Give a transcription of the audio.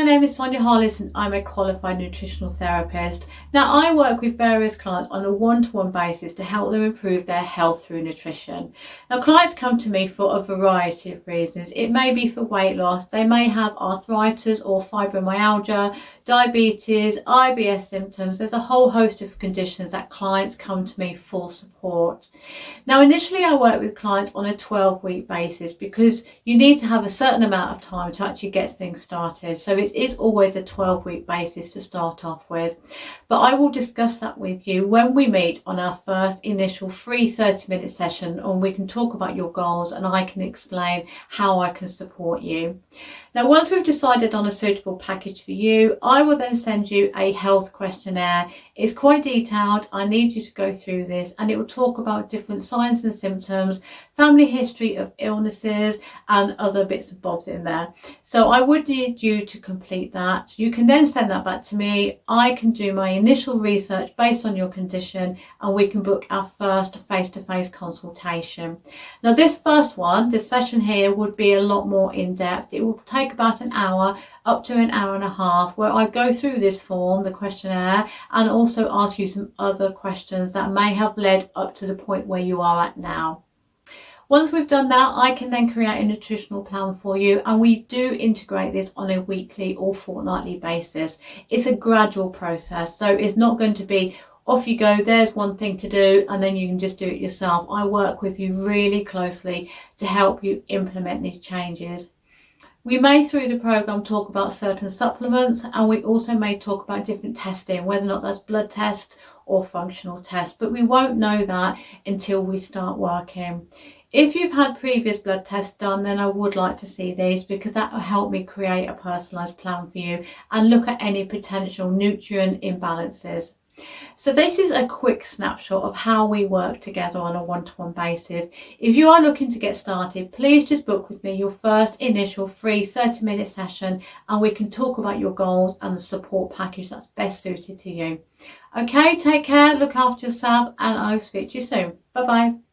my name is Sonia Hollis and I'm a qualified nutritional therapist. Now, I work with various clients on a one-to-one basis to help them improve their health through nutrition. Now, clients come to me for a variety of reasons. It may be for weight loss, they may have arthritis or fibromyalgia, diabetes, IBS symptoms. There's a whole host of conditions that clients come to me for support. Now, initially I work with clients on a 12-week basis because you need to have a certain amount of time to actually get things started. So it is always a 12-week basis to start off with. But I will discuss that with you when we meet on our first initial free 30-minute session, and we can talk about your goals and I can explain how I can support you. Now, once we've decided on a suitable package for you, I will then send you a health questionnaire. It's quite detailed. I need you to go through this, and it will talk about different signs and symptoms, family history of illnesses and other bits and bobs in there. So I would need you to complete that. You can then send that back to me. I can do my initial research based on your condition, and we can book our first face-to-face consultation. Now, this first one, this session here, would be a lot more in-depth. It will take about an hour, up to an hour and a half, where I go through this form, the questionnaire, and also ask you some other questions that may have led up to the point where you are at now. Once we've done that, I can then create a nutritional plan for you, and we do integrate this on a weekly or fortnightly basis. It's a gradual process, so it's not going to be off you go, there's one thing to do, and then you can just do it yourself. I work with you really closely to help you implement these changes. We may, through the program, talk about certain supplements, and we also may talk about different testing, whether or not that's blood test or functional test, but we won't know that until we start working. If you've had previous blood tests done, then I would like to see these, because that will help me create a personalised plan for you and look at any potential nutrient imbalances. So this is a quick snapshot of how we work together on a one-to-one basis. If you are looking to get started, please just book with me your first initial free 30-minute session, and we can talk about your goals and the support package that's best suited to you. Okay, take care, look after yourself, and I'll speak to you soon. Bye bye.